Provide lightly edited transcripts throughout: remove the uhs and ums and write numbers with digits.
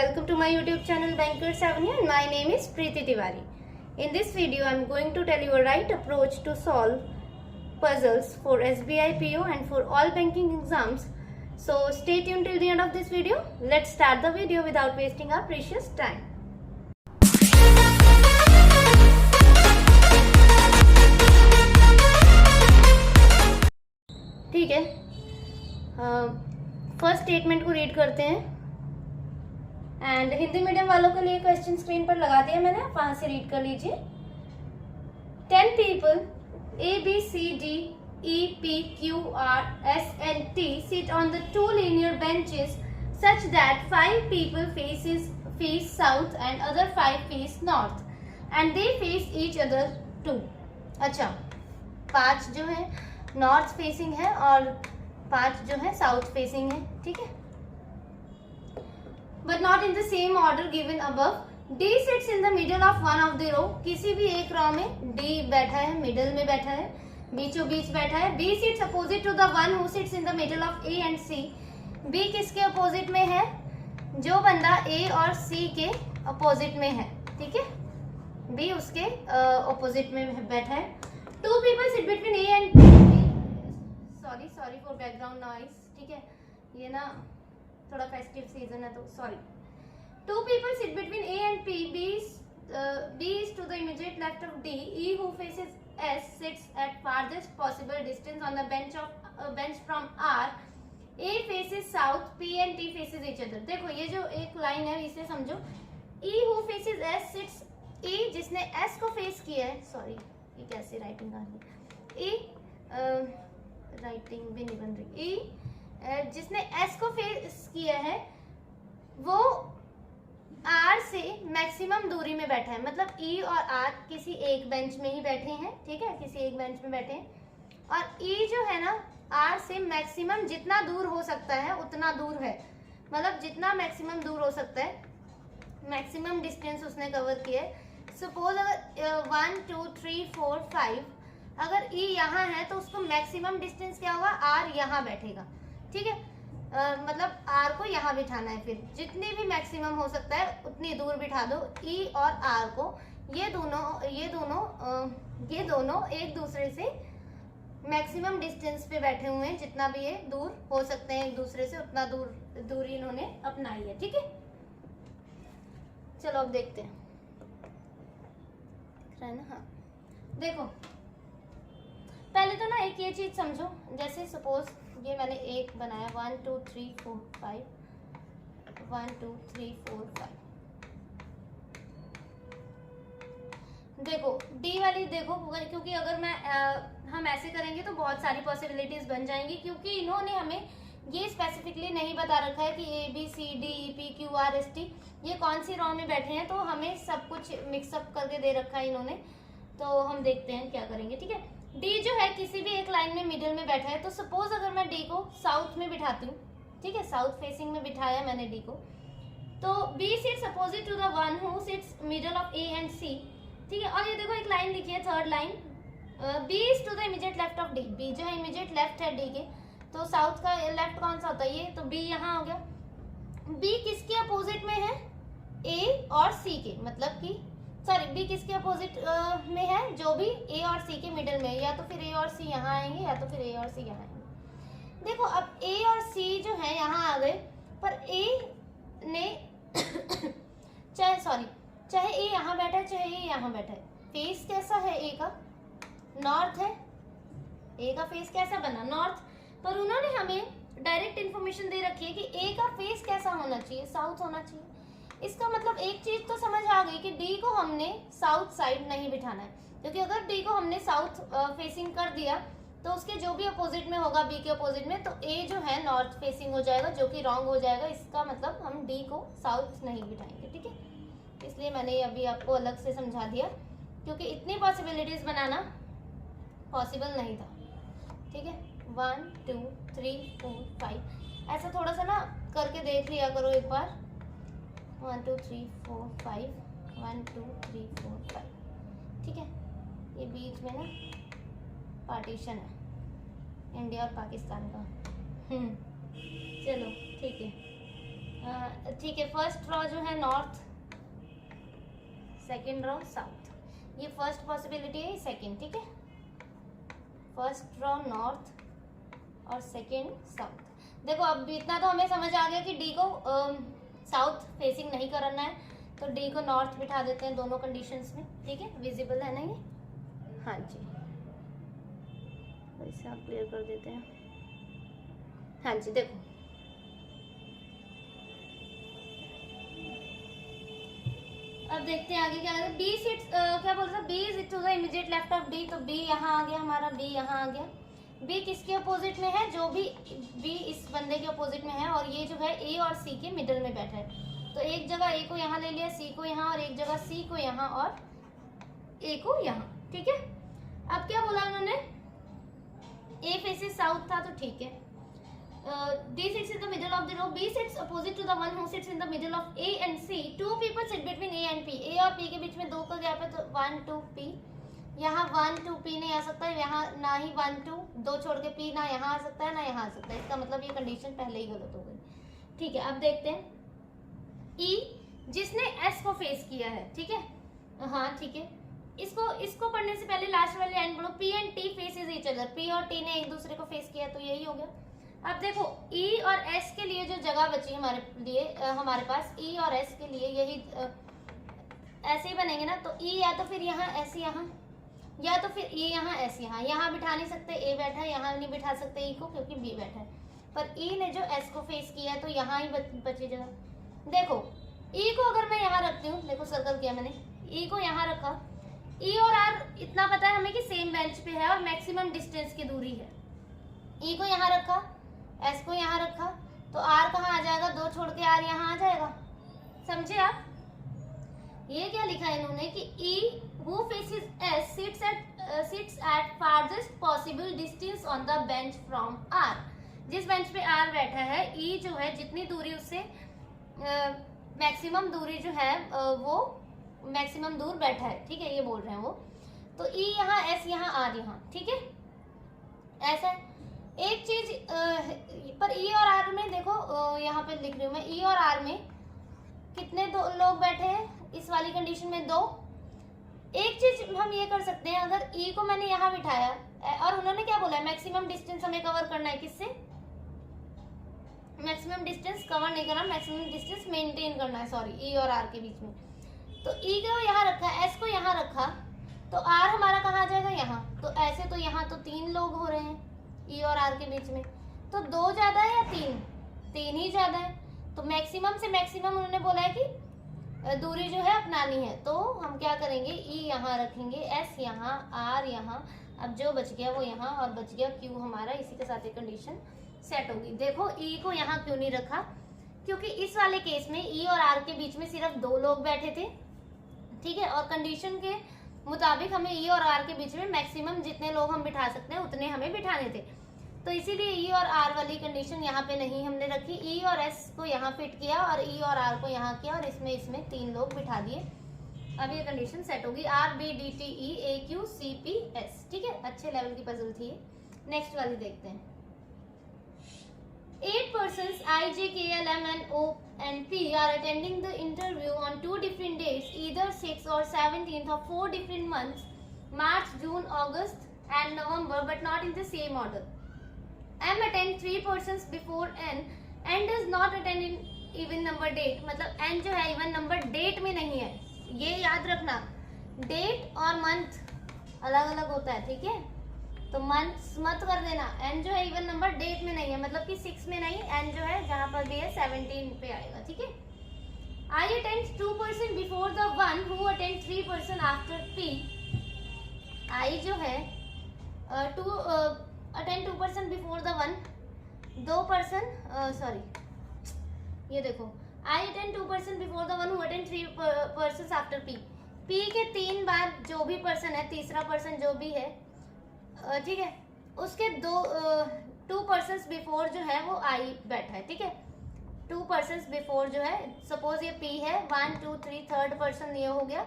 welcome to my YouTube channel Bankers Avenue and my name is Preeti Tiwari. In this video I am going to tell you a right approach to solve puzzles for SBI PO and for all banking exams. So stay tuned till the end of this video. Let's start the video without wasting our precious time. ठीक है, first statement को read करते हैं and Hindi medium वालों के लिए question screen पर लगा दिया मैंने, आप वहां से रीड कर लीजिए. 10 people ABCDEPQRSNT sit on the two linear benches such that 5 people face south and other 5 face north and they face each other too. अच्छा, 5 जो है नॉर्थ फेसिंग है और 5 जो है साउथ फेसिंग है, ठीक है. But not in the same order given above. D sits in the middle of one of the row. किसी भी एक रो में D बैठा है, मिडल में बैठा है, बीचों बीच बैठा है. B sits opposite to the one who sits in the middle of A and C. B किसके अपोजिट में है? जो बंदा A और C के अपोजिट में है, ठीक है. B उसके अपोजिट में बैठा है. Two people sit between A and B. Sorry for background noise, ठीक है, ये ना थोड़ा फेस्टिव सीजन है तो sorry. Two people sit between A and P. B is to the immediate left of D. E who faces S sits at farthest possible distance on the bench from R. A faces south. P and T faces each other. देखो ये जो एक line है इसे समझो. E who faces S sits. E जिसने S को face किया है, सॉरी ये कैसे राइटिंग आ रही है, E राइटिंग भी नहीं बन रही. E जिसने S को फेस किया है वो R से मैक्सिमम दूरी में बैठा है. मतलब E और R किसी एक बेंच में ही बैठे हैं, ठीक है, किसी एक बेंच में बैठे हैं. और E जो है ना R से मैक्सिमम जितना दूर हो सकता है उतना दूर है. मतलब जितना मैक्सिमम दूर हो सकता है, मैक्सिमम डिस्टेंस उसने कवर किया है. सपोज अगर 1 2 3 4 5 अगर E यहाँ है तो उसको मैक्सिमम डिस्टेंस क्या होगा, R यहाँ बैठेगा, ठीक है. मतलब R को यहाँ बिठाना है. फिर जितनी भी मैक्सिमम हो सकता है उतनी दूर बिठा दो E और R को. ये दोनों एक दूसरे से मैक्सिमम डिस्टेंस पे बैठे हुए हैं. जितना भी ये दूर हो सकते हैं एक दूसरे से उतना दूरी इन्होंने अपनाई है, ठीक है. चलो अब देखते हैं, दिख रहा है ना. हाँ देखो, पहले तो ना एक ये चीज समझो. जैसे सपोज ये मैंने एक बनाया 1 2 3 4 5 1 2 3 4 5. देखो D वाली देखो, क्योंकि अगर हम ऐसे करेंगे तो बहुत सारी पॉसिबिलिटीज बन जाएंगी, क्योंकि इन्होंने हमें ये स्पेसिफिकली नहीं बता रखा है कि ABCDEPQRST ये कौन सी रो में बैठे हैं. तो हमें सब कुछ मिक्सअप करके दे रखा है इन्होंने. तो हम देखते हैं क्या करेंगे, ठीक है. D जो है किसी भी एक लाइन में मिडिल में बैठा है. तो सपोज अगर मैं D को साउथ में बिठाती हूँ, ठीक है, साउथ फेसिंग में बिठाया मैंने D को, तो B sits opposite to the one who sits middle of A and C, ठीक है. और ये देखो एक लाइन लिखी है, third line, B is to the immediate left of D. B जो है इमीडिएट लेफ्ट है D के, तो साउथ का लेफ्ट कौन सा होता है ये, तो B यहाँ हो गया. B किसके अपोजिट में है, A और C के, मतलब कि सॉरी B किसके अपोजिट में है, जो भी A और C के मिडिल में, या तो फिर A और C यहाँ आएंगे या तो फिर A और C यहाँ आएंगे. देखो अब A और C जो है यहाँ आ गए, पर A ने चाहे A यहाँ बैठा है चाहे A यहाँ बैठा है, फेस कैसा है A का, नॉर्थ है. A का फेस कैसा बना, नॉर्थ. पर उन्होंने हमें डायरेक्ट इन्फॉर्मेशन दे रखी है कि A का फेस कैसा होना चाहिए, साउथ होना चाहिए. इसका मतलब एक चीज तो समझ आ गई कि D को हमने साउथ साइड नहीं बिठाना है, क्योंकि अगर D को हमने साउथ फेसिंग कर दिया तो उसके जो भी अपोजिट में होगा B के अपोजिट में, तो A जो है नॉर्थ फेसिंग हो जाएगा, जो कि रॉन्ग हो जाएगा. इसका मतलब हम D को साउथ नहीं बिठाएंगे, ठीक है. इसलिए मैंने अभी आपको अलग से समझा दिया, क्योंकि इतनी पॉसिबिलिटीज बनाना पॉसिबल नहीं था, ठीक है. 1 2 3 4 5 ऐसा थोड़ा सा ना करके देख लिया करो एक बार. 1 2 3 4 5 1 2 3 4 5, ठीक है. ये बीच में ना पार्टीशन है इंडिया और पाकिस्तान का. चलो ठीक है. ठीक है, फर्स्ट रो जो है नॉर्थ, सेकेंड रो साउथ, ये फर्स्ट पॉसिबिलिटी है, सेकेंड, ठीक है, फर्स्ट रो नॉर्थ और सेकेंड साउथ। देखो अब इतना तो हमें समझ आ गया कि डी को साउथ फेसिंग नहीं करना है, तो डी को नॉर्थ बिठा देते हैं दोनों कंडीशंस में, ठीक है, विजिबल है ना ये, हाँ जी, इसे आप क्लियर कर देते हैं, हाँ जी। देखो अब देखते हैं आगे क्या है। बी सिट्स क्या बोल रहा है, B is to the immediate left of D, तो बी यहाँ आ गया हमारा, बी यहाँ आ गया। बी किसके अपोजिट में है, जो भी बी इस बंदे के अपोजिट में है, और ये जो है ए और सी के मिडल में बैठा है, तो एक जगह ए को यहाँ ले लिया, सी को यहाँ, और एक जगह सी को यहाँ और ए को यहाँ, ठीक है। अब क्या बोला उन्होंने, ए फेसेस साउथ था, तो ठीक है। D sits in the middle of the row. B sits opposite to the one who sits in the middle of A and C. Two people sit between A and P. A और P के बीच में 2 का gap है, तो 1 2 P। यहाँ 1 2 P नहीं आ सकता है, यहाँ ना ही 1 2, 2 छोड़ के P ना यहाँ आ सकता है ना यहाँ आ सकता है, इसका मतलब ये कंडीशन पहले ही गलत हो गई, ठीक है। अब देखते हैं E, जिसने S को फेस किया है, ठीक है, हाँ ठीक है। इसको पढ़ने से पहले लास्ट वाले लाइन पढ़ो, P and T faces each other। P और T ने एक दूसरे को फेस किया, तो यही हो गया। अब देखो E और S के लिए जो जगह बची हमारे लिए, हमारे पास E और S के लिए यही ऐसे ही बनेंगे ना, तो E या तो फिर यहाँ S यहाँ, या तो फिर E यहाँ S यहाँ। यहाँ बिठा नहीं सकते, A बैठा है, यहाँ नहीं बिठा सकते E को क्योंकि B बैठा है, पर E ने जो S को फेस किया है तो यहाँ ही बची जगह। देखो E को अगर मैं यहाँ रखती हूँ, देखो सर्कल किया मैंने, E को यहाँ रखा, E और R इतना पता है हमें कि सेम बेंच पे है और मैक्सिमम डिस्टेंस की दूरी है। E को यहाँ रखा, S को यहाँ रखा, तो R कहाँ आ जाएगा, 2 छोड़ के R यहाँ आ जाएगा, समझे आप। ये क्या लिखा है इन्होंने कि E who faces S sits at farthest possible distance on the bench from R। जिस बेंच पे R बैठा है, E जो है जितनी दूरी उससे मैक्सिमम दूरी जो है वो मैक्सिमम दूर बैठा है, ठीक है, ये बोल रहे हैं वो। तो E यहाँ, S यहाँ, R यहाँ, ठीक है, ऐसा है। एक चीज पर E और R में देखो, यहाँ पे लिख रही हूँ मैं, E और R में कितने दो लोग बैठे हैं इस वाली कंडीशन में, 2। एक चीज हम ये कर सकते हैं, अगर E को मैंने यहाँ बिठाया और उन्होंने क्या बोला है, मैक्सिमम डिस्टेंस हमें कवर करना है, किससे, मैक्सिमम डिस्टेंस कवर नहीं करना, मैक्सिमम डिस्टेंस मेंटेन करना है, सॉरी, E और R के बीच में। तो E को यहाँ रखा, S को यहाँ रखा, तो R हमारा कहाँ आ जाएगा, यहाँ। तो ऐसे तो यहाँ तो 3 लोग हो रहे हैं E और R के बीच में, तो 2 ज्यादा है या 3, 3 ही ज्यादा है। तो मैक्सिमम से मैक्सिमम उन्होंने बोला है कि दूरी जो है अपनानी है, तो हम क्या करेंगे, E यहाँ रखेंगे, S यहाँ, R यहाँ, अब जो बच गया वो यहाँ, और बच गया Q हमारा, इसी के साथ ये कंडीशन सेट होगी। देखो E को यहाँ क्यों नहीं रखा, क्योंकि इस वाले केस में E और R के बीच में सिर्फ 2 लोग बैठे थे, ठीक है, और कंडीशन के मुताबिक हमें E और R के बीच में मैक्सिमम जितने लोग हम बिठा सकते हैं उतने हमें बिठाने थे, तो इसीलिए E और R वाली कंडीशन यहाँ पे नहीं हमने रखी। E और S को यहाँ फिट किया और E और R को यहाँ किया, और इसमें 3 लोग बिठा दिए। अब ये कंडीशन सेट होगी, R B D T E A Q C P S, ठीक है, अच्छे लेवल की पजल थी। नेक्स्ट वाली देखते हैं। 8 persons I J K L M N O and P are attending the interview on 2 different days, either 6th or 17th of 4 different months, March, June, August and November, but not in the same order. M attend 3 persons before N does not attend in even number date। मतलब N जो है even number date में नहीं है, ये याद रखना, date और मंथ अलग अलग होता है, ठीक है, तो मंथ मत कर देना। N जो है इवन नंबर डेट में नहीं है, मतलब कि 6 में नहीं, N जो है जहां पर भी है 17 पे आएगा, ठीक है। I attend 2 person before the one who attend 3 person after P। I जो है attend 2 person before the one, 2 person sorry, ये देखो, I attend 2 person before the one who attend 3 persons after P। P के 3 बाद जो भी person है, तीसरा पर्सन जो भी है, ठीक है, उसके 2 persons बिफोर जो है वो I बैठा है, ठीक है, 2 persons बिफोर जो है, सपोज ये P है, 1 2 3 थर्ड पर्सन ये हो गया,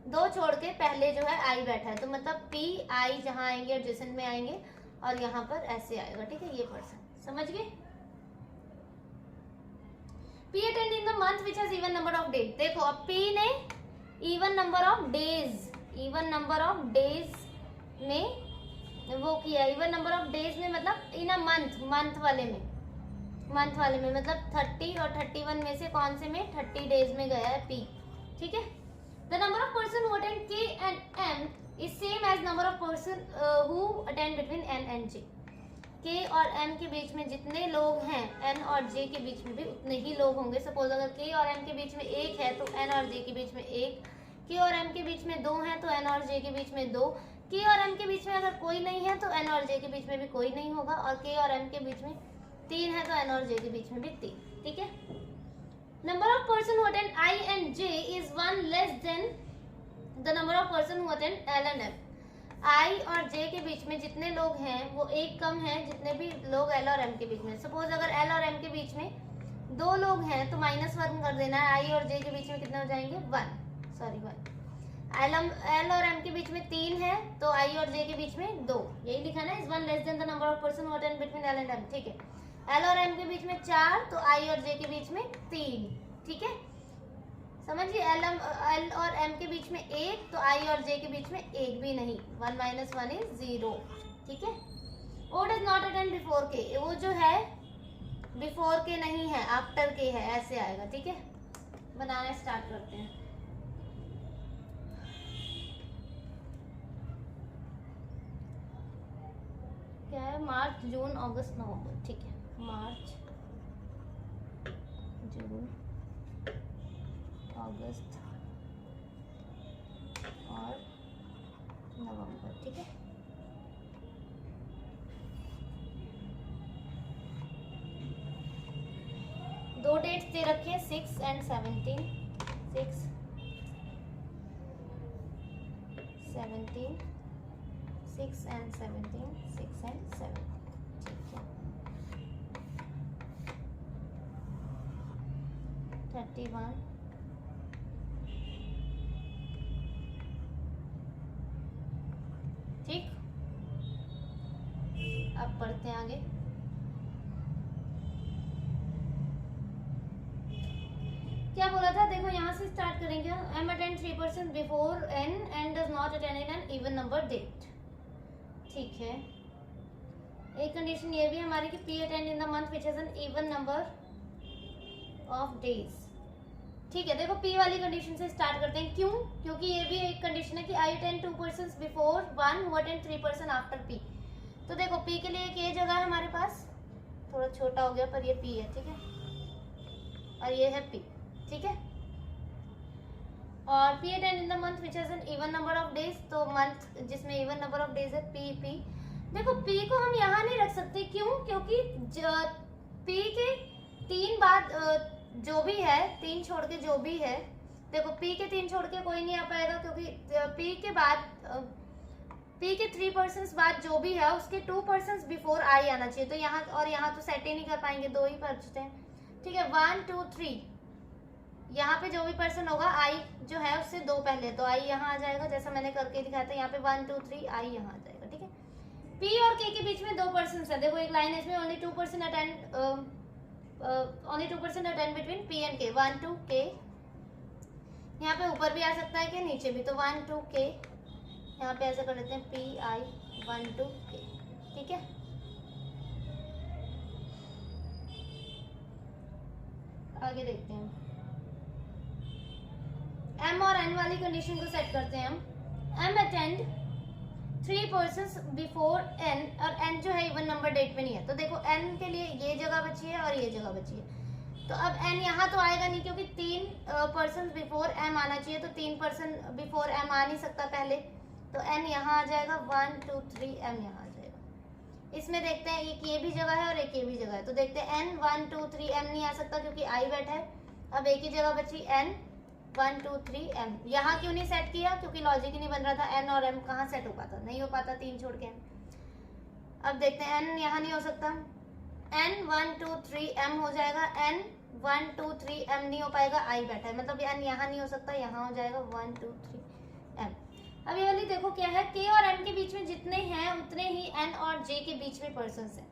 2 छोड़ के पहले जो है I बैठा है, तो मतलब P I जहाँ आएंगे एडजेसेंट में आएंगे और यहाँ पर ऐसे आएगा, ठीक है, ये पर्सन, समझ गए। P attend in the month which has even number of days. देखो अब P ने even number of days में वो किया. even number of days में मतलब in a month वाले में मतलब 30 और 31 में से कौन से में 30 days में गया है P. ठीक है. The number of person who attend K and M is same as number of person who attend between N and J. K और M के बीच में जितने लोग हैं N और J के बीच में भी उतने ही लोग होंगे. सपोज अगर K और M के बीच में 1 है तो N और J के बीच में 1, K और M के बीच में 2 है तो N और J के बीच में 2, K और M के बीच में अगर कोई नहीं है तो N और J के बीच में भी कोई नहीं होगा, और K और M के बीच में 3 है तो N और J के बीच में भी 3. ठीक है. Number of person who attend I and J is 1 less than the number of person who attend L and M. I और J के बीच में जितने लोग हैं वो एक कम है जितने भी लोग L और M के बीच में. सपोज अगर L और M के बीच में 2 लोग हैं तो -1 कर देना है. I और J के बीच में कितने हो जाएंगे 1. L और M के बीच में 3 है तो I और J के बीच में 2. यही लिखा ना, is 1 less than the number of person who attend between L and M. ठीक है. L और M के बीच में 4 तो I और J के बीच में 3. ठीक है. समझिए. L और M के बीच में 1 तो I और J के बीच में 1 भी नहीं. 1 - 1 is 0. ठीक है. O does not attend before K. वो जो है before के नहीं है, after के है, ऐसे आएगा. ठीक है. बनाना स्टार्ट करते हैं. क्या है? मार्च, जून, अगस्त, नवंबर. ठीक है. मार्च, जून, अगस्त और नवंबर. ठीक है. दो डेट्स दे रखे हैं 6 and 17. 6, 17, 6 and 17, 6 and 7. ठीक है. 31. ठीक. अब पढ़ते हैं आगे. क्या बोला था? देखो यहाँ से स्टार्ट करेंगे. M attend 3 person before N and does not attend in an even number date. ठीक है. एक कंडीशन ये भी हमारी कि P attend in the month which has an even number of days. ठीक है. देखो P वाली कंडीशन से स्टार्ट करते हैं. क्यों? क्योंकि ये भी एक कंडीशन है कि I attend 2 persons before 1 who attend 3 person after P. तो देखो P के लिए एक ये जगह है हमारे पास, थोड़ा छोटा हो गया पर ये P है. ठीक है. और ये है P. ठीक है. और P attend in the month which has an even number of days. तो मंथ जिसमें even number of days है P. देखो P को हम यहाँ नहीं रख सकते. क्यों? क्योंकि P के 3 बाद जो भी है, 3 छोड़ के जो भी है, देखो P के 3 छोड़ के कोई नहीं आ पाएगा क्योंकि P के बाद P के 3 persons बाद जो भी है उसके 2 persons बिफोर I आना चाहिए. तो यहाँ और यहाँ तो सेट ही नहीं कर पाएंगे, 2 ही बचते हैं. ठीक है. 1 2 3 यहाँ पे जो भी पर्सन होगा I जो है उससे 2 पहले, तो I यहाँ आ जाएगा जैसा मैंने करके दिखाया था. यहाँ पे 1 2 3 I यहाँ आ जाएगा. ठीक है. P और K के बीच में 2 पर्सन है. देखो एक लाइन है इसमें, only 2 person attend between P and K. 1 2 K. यहाँ पे ऊपर भी आ सकता है कि नीचे भी, तो 1 2 K. यहाँ पे ऐसा कर लेते हैं P I 1 2 K. ठीक है. आगे देखते हैं. M और N वाली कंडीशन को सेट करते हैं हम. M attend 3 persons before N, और N जो है इवन नंबर डेट में नहीं है. तो देखो N के लिए ये जगह बची है और ये जगह बची है. तो अब N यहाँ तो आएगा नहीं क्योंकि 3 persons बिफोर M आना चाहिए. तो 3 person बिफोर M आ नहीं सकता पहले, तो N यहाँ आ जाएगा. 1 2 3 M यहाँ आ जाएगा. इसमें देखते हैं एक ये भी जगह है और एक ये भी जगह है. तो देखते हैं N 1 2 3 M नहीं आ सकता क्योंकि I बैठा है. अब एक ही जगह बची N 1 2 3 M. यहाँ क्यों नहीं सेट किया? क्योंकि लॉजिक ही नहीं बन रहा था. N और M कहाँ सेट हो पाता? नहीं हो पाता 3 छोड़ के. अब देखते हैं N यहाँ नहीं हो सकता. N 1 2 3 M हो जाएगा. N 1 2 3 M नहीं हो पाएगा, I बैठा है. मतलब N यहाँ नहीं हो सकता, यहाँ हो जाएगा 1 2 3 M. अब ये वाली देखो क्या है, K और M के बीच में जितने हैं उतने ही N और J के बीच में पर्सन्स हैं.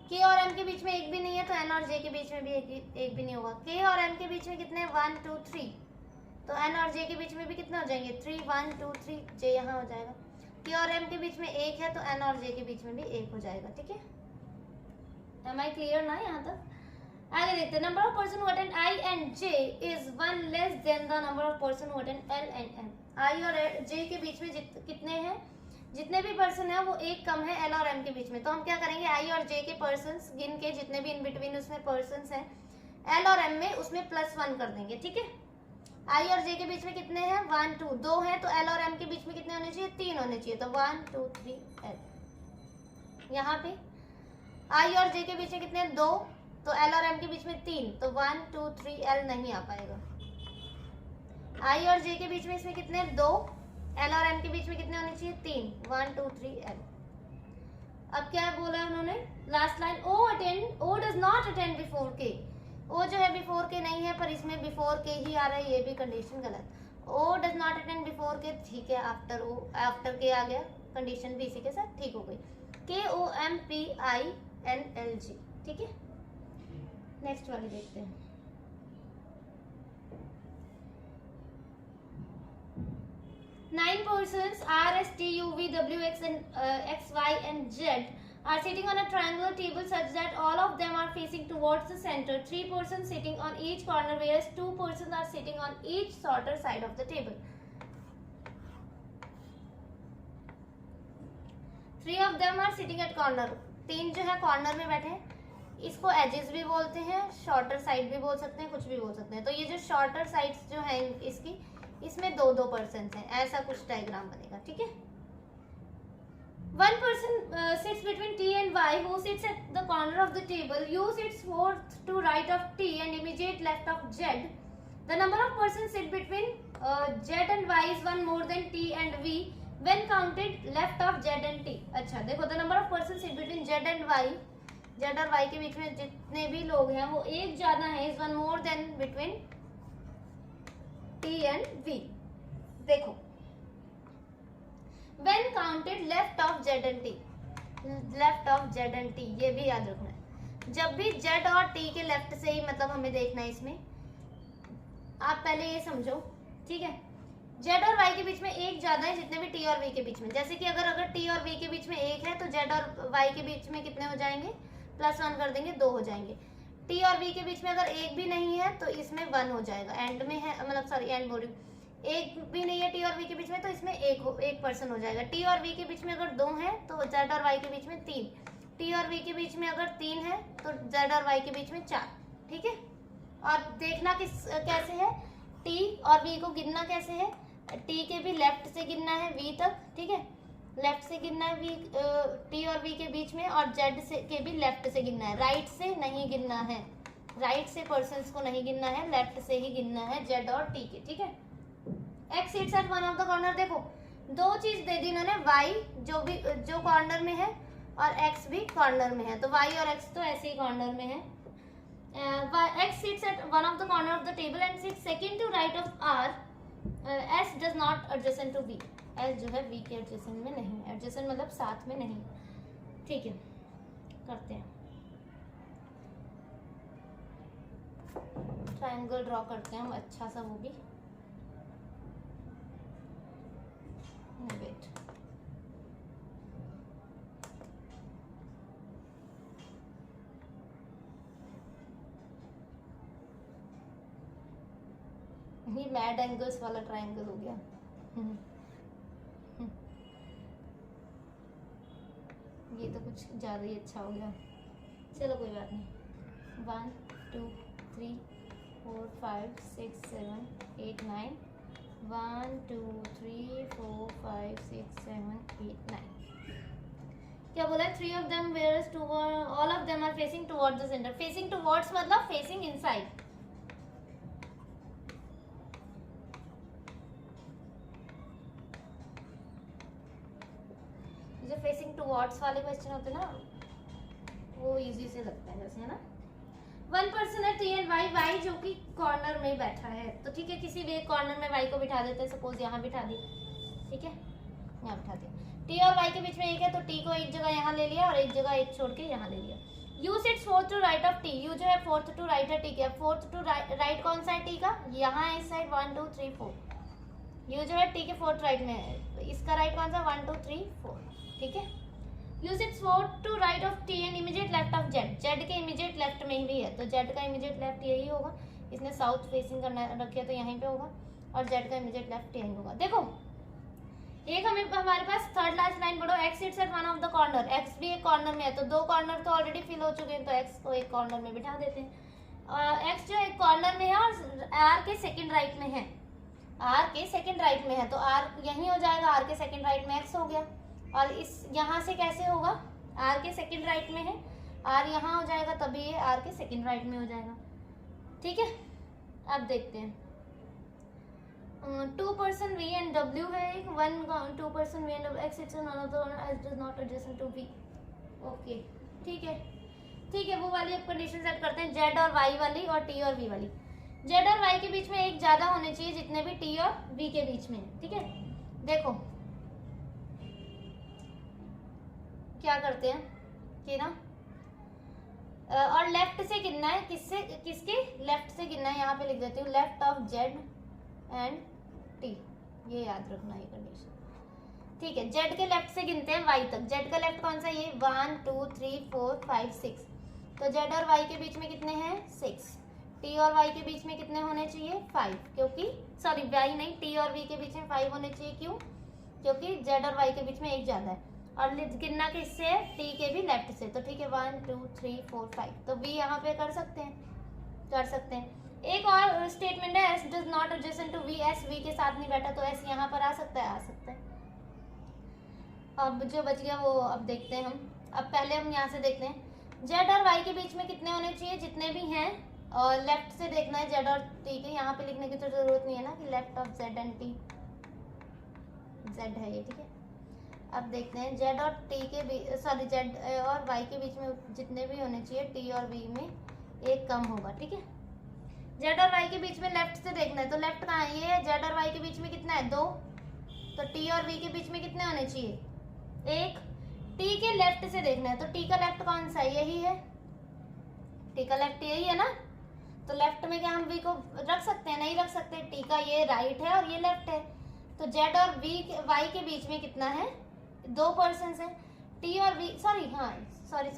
K और M के बीच में एक भी नहीं है तो N और J के बीच में भी एक भी नहीं होगा। K और M के बीच में कितने 1 2 3, तो N और J के बीच में भी कितने हो जाएंगे 3 1 2 3, J यहाँ हो जाएगा। K और M के बीच में एक है तो N और J के बीच में भी एक हो जाएगा। ठीक है, Am I clear ना यहाँ तक? आगे देखते हैं, number of person who attend I and J is 1 less than the number of person who attend L and M। I और J के बीच में कितने हैं, जितने भी पर्सन है वो एक कम है L और M के बीच में। तो हम क्या करेंगे, I और J के पर्सन्स गिन के जितने भी इन बिटवीन उसमें पर्सन्स हैं L और M में, उसमें +1 कर देंगे। ठीक है, I और J के बीच में कितने हैं 1 2, 2 हैं तो L और M के बीच में कितने होने चाहिए 3 होने चाहिए, तो 1 2 3 L। यहाँ पे I और J के बीच में कितने 2, तो L और M के बीच में 3, तो 1 2 3 L नहीं आ पाएगा। I और J के बीच में इसमें कितने 2, L और M के बीच में कितने होने चाहिए 3, 1 2 3 L। अब क्या बोला है उन्होंने, last line, O does not attend before K। O जो है बिफोर के नहीं है, पर इसमें बिफोर के ही आ रहा है, ये भी कंडीशन गलत। O does not attend before K, ठीक है, आफ्टर के आ गया, कंडीशन भी इसी के साथ ठीक हो गई। KOMPINLG। ठीक है, नेक्स्ट वाली देखते हैं। Nine persons R, S, T, U, V, W, X, and X, Y, and Z are sitting on a triangular table such that all of them are facing towards the center. 3 persons sitting on each corner, whereas 2 persons are sitting on each shorter side of the table. 3 of them are sitting at corner। 3 जो है corner में बैठे हैं, इसको edges भी बोलते हैं, shorter side भी बोल सकते हैं, कुछ भी बोल सकते हैं। तो ये जो शॉर्टर साइड्स जो है इसकी, इसमें 2 पर्सन हैं, ऐसा कुछ डायग्राम बनेगा। ठीक है, 1 person sits between T and Y, who sits at the corner of the table. U sits fourth to right of T and immediate left of Z. The number of persons sit between Z and Y is 1 more than T and V when counted left of Z and T। अच्छा देखो, the number of persons sit between Z and Y, Z और Y के बीच में जितने भी लोग हैं वो एक ज्यादा है, is 1 more than between T and V। देखो, when counted left of Z and T, left of Z and T, ये भी याद रखना है। जब भी Z और T के लेफ्ट से ही मतलब हमें देखना है इसमें, आप पहले ये समझो। ठीक है, Z और Y के बीच में एक ज्यादा है जितने भी T और V के बीच में। जैसे कि अगर T और V के बीच में एक है तो Z और Y के बीच में कितने हो जाएंगे, +1 कर देंगे, 2 हो जाएंगे। T और V के बीच में अगर एक भी नहीं है तो इसमें 1 हो जाएगा। एंड में है, मतलब सॉरी एंड बोल रही हूँ, एक भी नहीं है T और V के बीच में तो इसमें एक पर्सन हो जाएगा। T और V के बीच में अगर 2 है तो Z और Y के बीच में 3, T और V के बीच में अगर 3 है तो Z और Y के बीच में 4। ठीक है, और देखना कैसे है, T और V को गिनना कैसे है, T के भी लेफ्ट से गिनना है V तक। ठीक है, लेफ्ट से गिनना है T और V के बीच में, और Z से के भी लेफ्ट से गिनना है, राइट से नहीं गिनना है, राइट से पर्सन्स को नहीं गिनना है, लेफ्ट से ही गिनना है Z और T के। ठीक है, X sits at one of the corner। देखो 2 चीज दे दी इन्होंने, Y जो कॉर्नर में है और X भी कॉर्नर में है, तो Y और X तो ऐसे ही कॉर्नर में है। X sits at one of the corner of the table and sits second to right of R। S does not adjacent to V। S जो है V के adjacent में नहीं है, adjacent मतलब साथ में नहीं। ठीक है, करते हैं, ट्रायंगल ड्रॉ करते हैं हम अच्छा सा, वो भी वेट। ये मैड एंगल्स वाला ट्रायंगल हो गया। ये तो कुछ ज्यादा ही अच्छा हो गया, चलो कोई बात नहीं। 1 2 3 4 5 6 7 8 9, 1 2 3 4 5 6 7 8 9। क्या बोला, 3 of them whereas all of them are facing towards the center। facing towards मतलब facing inside। जो facing towards वाले क्वेश्चन होते हैं ना, वो इजी से लगता है जैसे, है ना। 1 person है T and Y, Y जो कि कॉर्नर में बैठा है, तो ठीक है, किसी भी एक कॉर्नर में Y को बिठा देते हैं, सपोज यहाँ बिठा दिए। ठीक है, यहाँ बिठा दिया। T और Y के बीच में एक है तो T को एक जगह यहाँ ले लिया और एक जगह एक छोड़ के यहाँ ले लिया। U sits fourth to right of T, U जो है फोर्थ टू राइट है टी के, फोर्थ टू राइट कौन सा है टी का, यहाँ है इस साइड 1 2 3 4, यू जो है टी के फोर्थ राइट में है, तो इसका राइट कौन सा 1 2 3 4, ठीक है। U sits fourth to right of T and immediate left of Z, Z के इमीडिएट लेफ्ट में ही है, तो जेड का इमीडिएट लेफ्ट यही होगा, इसने साउथ फेसिंग करना रखिए तो यहीं पे होगा, और जेड का इमीडिएट लेफ्ट यहीं होगा। देखो एक हमारे पास थर्ड लास्ट लाइन पढ़ो, x seats eight one of the corner, x भी एक कॉर्नर में है, तो दो कॉर्नर तो ऑलरेडी फिल हो चुके हैं, तो एक्स को एक कॉर्नर में बिठा देते हैं। एक्स जो एक कॉर्नर में है और आर के सेकंड राइट में है, आर के सेकंड राइट में है, तो आर यहीं हो जाएगा, आर के सेकंड राइट में एक्स हो गया, और इस यहाँ से कैसे होगा, आर के सेकंड राइट में है, आर यहाँ हो जाएगा, तभी ये आर के सेकंड राइट में हो जाएगा, ठीक है। अब देखते हैं 2 person v and w है एक, 2 person v and w, x it's none of the as does not adjacent to v, okay ठीक है, ठीक है। वो वाली अब कंडीशन सेट करते हैं, z और y वाली और t और v वाली। z और y के बीच में एक ज्यादा होने चाहिए जितने भी t और v के बीच में, ठीक है। देखो क्या करते हैं कि ना और लेफ्ट से गिनना है, किससे, किसके लेफ्ट से गिनना है, यहाँ पे लिख देती हूँ left of z and t, ये याद रखना ये कंडीशन, ठीक है। z के लेफ्ट से गिनते हैं y तक, z का लेफ्ट कौन सा, ये 1 2 3 4 5 6, तो z और y के बीच में कितने हैं 6, t और y के बीच में कितने होने चाहिए 5, क्योंकि सॉरी y नहीं, t और v के बीच में 5 होने चाहिए, क्यों, क्योंकि z और y के बीच में एक ज्यादा है, और गिनना किससे है, t के भी लेफ्ट से, तो ठीक है 1 2 3 4 5, तो v यहाँ पे कर सकते हैं। एक और स्टेटमेंट है s does not adjacent to v, s v के साथ नहीं बैठा, तो s यहाँ पर आ सकता है। अब जो बच गया वो अब देखते हैं हम, अब पहले हम यहाँ से देखते हैं z और y के बीच में कितने होने चाहिए, जितने भी हैं, और लेफ्ट से देखना है z और t के, यहाँ पे लिखने की तो जरूरत नहीं है ना कि left of z and t, z है ये, ठीक है। अब देखते हैं z और t के बीच, सॉरी z और y के बीच में जितने भी होने चाहिए t और v में एक कम होगा, ठीक है। z और y के बीच में लेफ्ट से देखना है, तो लेफ्ट कहाँ है, ये है, z और y के बीच में कितना है 2, तो t और v के बीच में कितने होने चाहिए 1, t के लेफ्ट से देखना है, तो t का लेफ्ट कौन सा है, यही है, t का लेफ्ट यही है ना, तो लेफ्ट में क्या हम v को रख सकते हैं, नहीं रख सकते, t का ये राइट है और ये लेफ्ट है, तो z और y के बीच में कितना है 2 पर्सन है, t और v, सॉरी हाँ सॉरी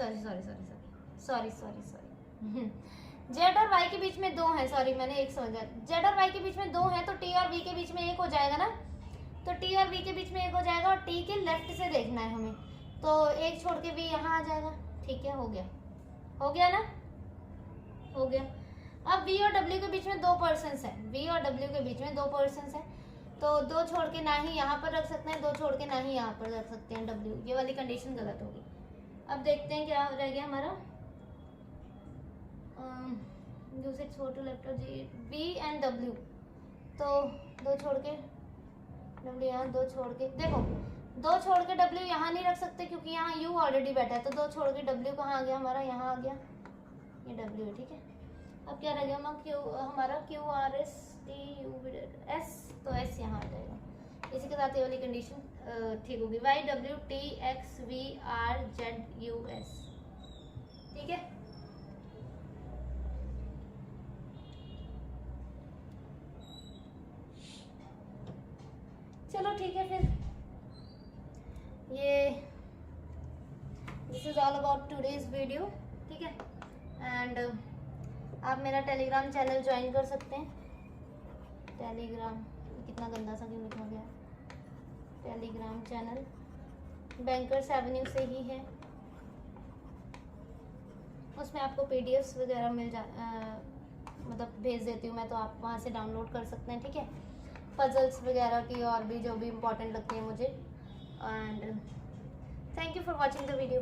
z और y के बीच में 2 है, सॉरी मैंने एक समझा, z और y के बीच में 2 है, तो t और v के बीच में 1 हो जाएगा ना, तो t और v के बीच में 1 हो जाएगा, और t के लेफ्ट से देखना है हमें, तो 1 छोड़ के v यहाँ आ जाएगा, ठीक है, हो गया ना, हो गया। अब v और w के बीच में 2 पर्सन है, v और w के बीच में 2 पर्सन है, तो 2 छोड़ के ना ही यहाँ पर रख सकते हैं, 2 छोड़ के ना ही यहाँ पर रख सकते हैं w, ये वाली कंडीशन गलत होगी। अब देखते हैं क्या रह गया हमारा, usage four to left of v and w, तो 2 छोड़ के w यहाँ, 2 छोड़ के, देखो 2 छोड़ के w यहाँ नहीं रख सकते क्योंकि यहाँ u ऑलरेडी बैठा है, तो 2 छोड़ के w कहाँ आ गया हमारा, यहाँ आ गया, ये w है, ठीक है। अब क्या रह गया हमारा q r s t u s, तो s यहाँ आ जाएगा, इसी के साथ ये वाली कंडीशन ठीक होगी, y w t x v r z u s, ठीक है। चलो ठीक है, फिर ये this is all about today's video, ठीक है। एंड आप मेरा टेलीग्राम चैनल ज्वाइन कर सकते हैं, टेलीग्राम कितना गंदा सा क्यों लिखा गया, टेलीग्राम चैनल बैंकर्स एवेन्यू से ही है, उसमें आपको पीडीएफ्स वगैरह मतलब भेज देती हूँ मैं, तो आप वहाँ से डाउनलोड कर सकते हैं, ठीक है, पजल्स वगैरह की और भी जो भी इम्पोर्टेंट लगती है मुझे। And thank you for watching the video.